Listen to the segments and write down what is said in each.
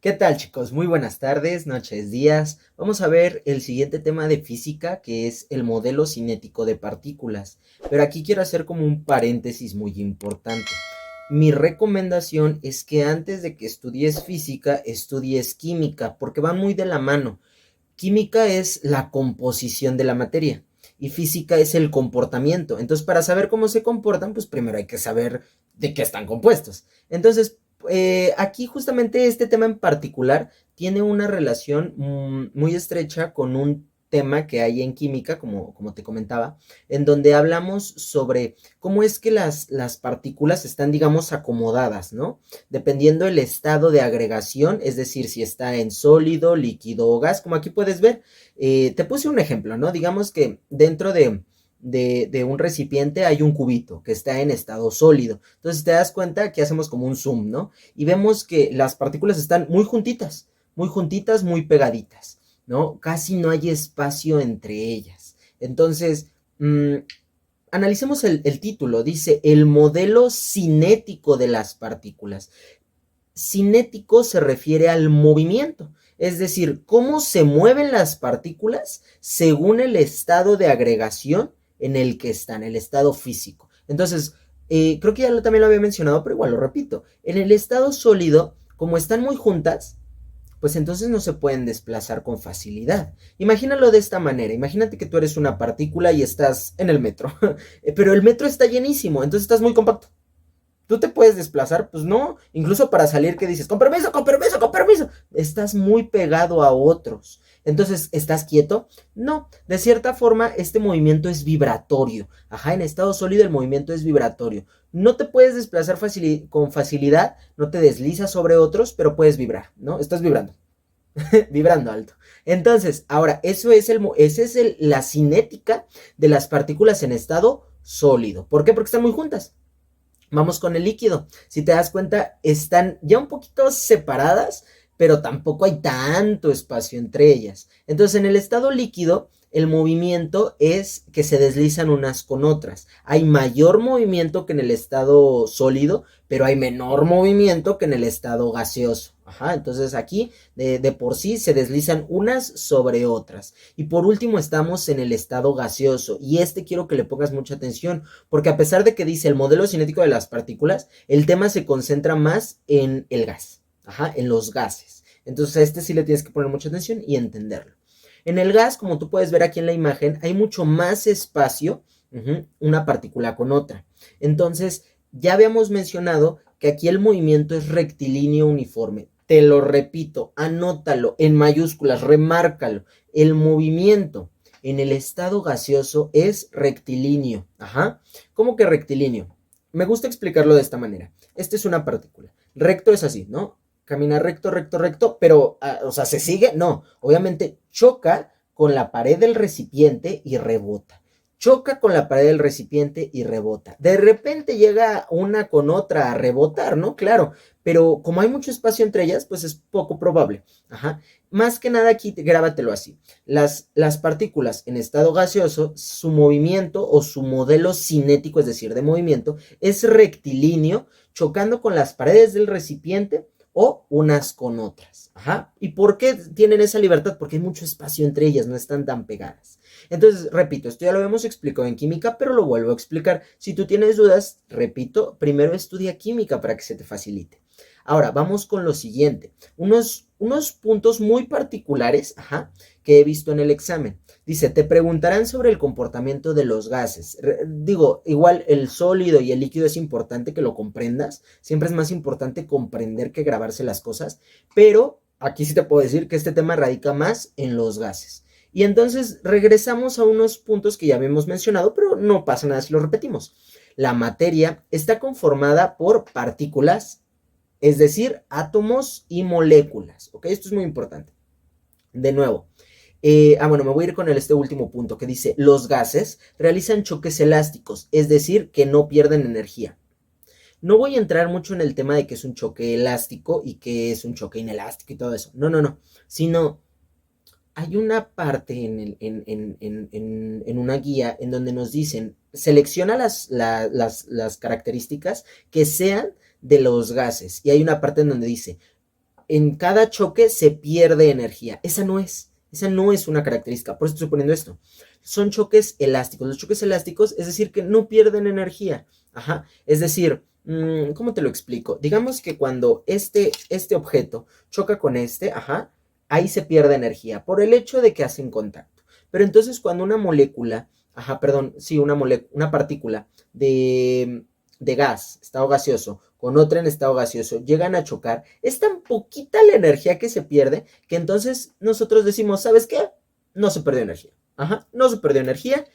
¿Qué tal, chicos? Muy buenas tardes, noches, días. Vamos a ver el siguiente tema de física, que es el modelo cinético de partículas. Pero aquí quiero hacer como un paréntesis muy importante. Mi recomendación es que antes de que estudies física, estudies química, porque van muy de la mano. Química es la composición de la materia y física es el comportamiento. Entonces, para saber cómo se comportan, pues primero hay que saber de qué están compuestos. Entonces, aquí justamente este tema en particular tiene una relación muy estrecha con un tema que hay en química, como te comentaba, en donde hablamos sobre cómo es que las partículas están, digamos, acomodadas, ¿no? Dependiendo el estado de agregación, es decir, si está en sólido, líquido o gas, como aquí puedes ver. Te puse un ejemplo, ¿no? Digamos que dentro de un recipiente hay un cubito que está en estado sólido. Entonces te das cuenta que hacemos como un zoom, ¿no? Y vemos que las partículas están muy juntitas, muy pegaditas, ¿no? Casi no hay espacio entre ellas. Entonces, mmm, analicemos el título, dice el modelo cinético de las partículas. Cinético se refiere al movimiento, es decir, cómo se mueven las partículas según el estado de agregación en el que están, el estado físico. Entonces, creo que también lo había mencionado, pero igual lo repito. En el estado sólido, como están muy juntas, pues entonces no se pueden desplazar con facilidad. Imagínalo de esta manera, imagínate que tú eres una partícula y estás en el metro, pero el metro está llenísimo, entonces estás muy compacto. ¿Tú te puedes desplazar? Pues no, incluso para salir, ¿qué dices? Con permiso, con permiso, con permiso. Estás muy pegado a otros. Entonces, ¿estás quieto? No, de cierta forma, este movimiento es vibratorio. Ajá, en estado sólido el movimiento es vibratorio. No te puedes desplazar con facilidad, no te deslizas sobre otros, pero puedes vibrar, ¿no? Estás vibrando, vibrando alto. Entonces, ahora, esa es la cinética de las partículas en estado sólido. ¿Por qué? Porque están muy juntas. Vamos con el líquido. Si te das cuenta, están ya un poquito separadas, pero tampoco hay tanto espacio entre ellas. Entonces, en el estado líquido, el movimiento es que se deslizan unas con otras. Hay mayor movimiento que en el estado sólido, pero hay menor movimiento que en el estado gaseoso. Ajá, entonces aquí de por sí se deslizan unas sobre otras. Y por último estamos en el estado gaseoso. Y quiero que le pongas mucha atención porque a pesar de que dice el modelo cinético de las partículas, el tema se concentra más en el gas, ajá, en los gases. Entonces a sí le tienes que poner mucha atención y entenderlo. En el gas, como tú puedes ver aquí en la imagen, hay mucho más espacio, una partícula con otra. Entonces, ya habíamos mencionado que aquí el movimiento es rectilíneo uniforme. Te lo repito, anótalo en mayúsculas, remárcalo. El movimiento en el estado gaseoso es rectilíneo. Ajá. ¿Cómo que rectilíneo? Me gusta explicarlo de esta manera. Esta es una partícula. Recto es así, ¿no? Camina recto, recto, recto, pero, o sea, ¿se sigue? No. Obviamente choca con la pared del recipiente y rebota. Choca con la pared del recipiente y rebota. De repente llega una con otra a rebotar, ¿no? Claro, pero como hay mucho espacio entre ellas, pues es poco probable. Ajá. Más que nada aquí, grábatelo así. Las partículas en estado gaseoso, su movimiento o su modelo cinético, es decir, de movimiento, es rectilíneo, chocando con las paredes del recipiente o unas con otras. Ajá. ¿Y por qué tienen esa libertad? Porque hay mucho espacio entre ellas, no están tan pegadas. Entonces, repito, esto ya lo hemos explicado en química, pero lo vuelvo a explicar. Si tú tienes dudas, repito, primero estudia química para que se te facilite. Ahora, vamos con lo siguiente. Unos puntos muy particulares, ajá, que he visto en el examen. Dice, te preguntarán sobre el comportamiento de los gases. Digo, igual el sólido y el líquido es importante que lo comprendas. Siempre es más importante comprender que grabarse las cosas. Pero aquí sí te puedo decir que este tema radica más en los gases. Y entonces regresamos a unos puntos que ya habíamos mencionado, pero no pasa nada si lo repetimos. La materia está conformada por partículas, es decir, átomos y moléculas, ¿ok? Esto es muy importante. De nuevo, bueno, me voy a ir con este último punto que dice, los gases realizan choques elásticos, es decir, que no pierden energía. No voy a entrar mucho en el tema de que es un choque elástico y que es un choque inelástico y todo eso. No, no, no. Sino, hay una parte en una guía en donde nos dicen, selecciona las características que sean de los gases. Y hay una parte en donde dice, en cada choque se pierde energía. Esa no es una característica, por eso estoy poniendo esto. Son choques elásticos. Los choques elásticos es decir que no pierden energía. Ajá. Es decir, ¿cómo te lo explico? Digamos que cuando este objeto choca con ajá, ahí se pierde energía por el hecho de que hacen contacto. Pero entonces cuando una molécula, ajá, perdón, sí, una partícula de gas, estado gaseoso, con otra en estado gaseoso, llegan a chocar, es tan poquita la energía que se pierde que entonces nosotros decimos, ¿sabes qué? No se perdió energía. Ajá, no se perdió energía.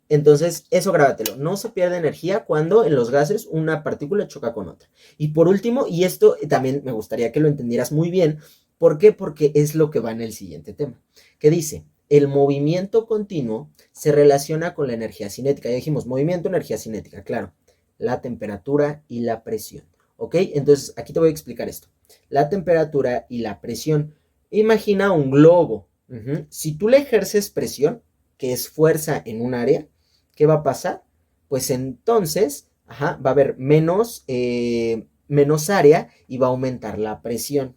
Entonces, eso grábatelo. No se pierde energía cuando en los gases una partícula choca con otra. Y por último, y esto también me gustaría que lo entendieras muy bien, ¿por qué? Porque es lo que va en el siguiente tema, que dice, el movimiento continuo se relaciona con la energía cinética. Ya dijimos, movimiento, energía cinética, claro. La temperatura y la presión. ¿Ok? Entonces, aquí te voy a explicar esto. La temperatura y la presión. Imagina un globo. Si tú le ejerces presión, que es fuerza en un área, ¿qué va a pasar? Pues entonces, ajá, va a haber menos área y va a aumentar la presión.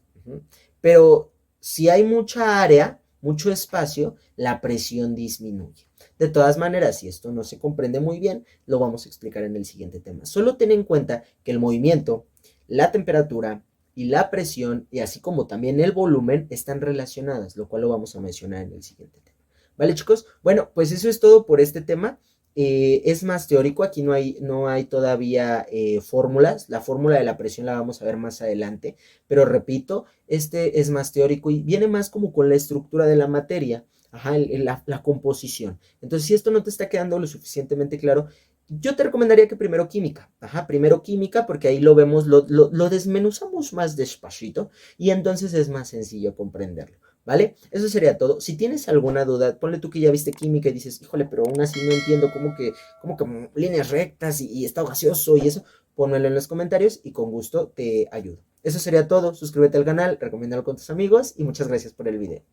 Pero si hay mucha área, mucho espacio, la presión disminuye. De todas maneras, si esto no se comprende muy bien, lo vamos a explicar en el siguiente tema. Solo ten en cuenta que el movimiento, la temperatura y la presión, y así como también el volumen, están relacionadas, lo cual lo vamos a mencionar en el siguiente tema. ¿Vale, chicos? Bueno, pues eso es todo por este tema. Es más teórico, aquí no hay todavía fórmulas. La fórmula de la presión la vamos a ver más adelante, pero repito, este es más teórico y viene más como con la estructura de la materia. Ajá, la composición. Entonces, si esto no te está quedando lo suficientemente claro, yo te recomendaría que primero química. Ajá, primero química, porque ahí lo vemos, lo desmenuzamos más despacito y entonces es más sencillo comprenderlo. ¿Vale? Eso sería todo. Si tienes alguna duda, ponle tú que ya viste química y dices, híjole, pero aún así no entiendo cómo que líneas rectas y estado gaseoso y eso, pónmelo en los comentarios y con gusto te ayudo. Eso sería todo. Suscríbete al canal, recomiéndalo con tus amigos y muchas gracias por el video.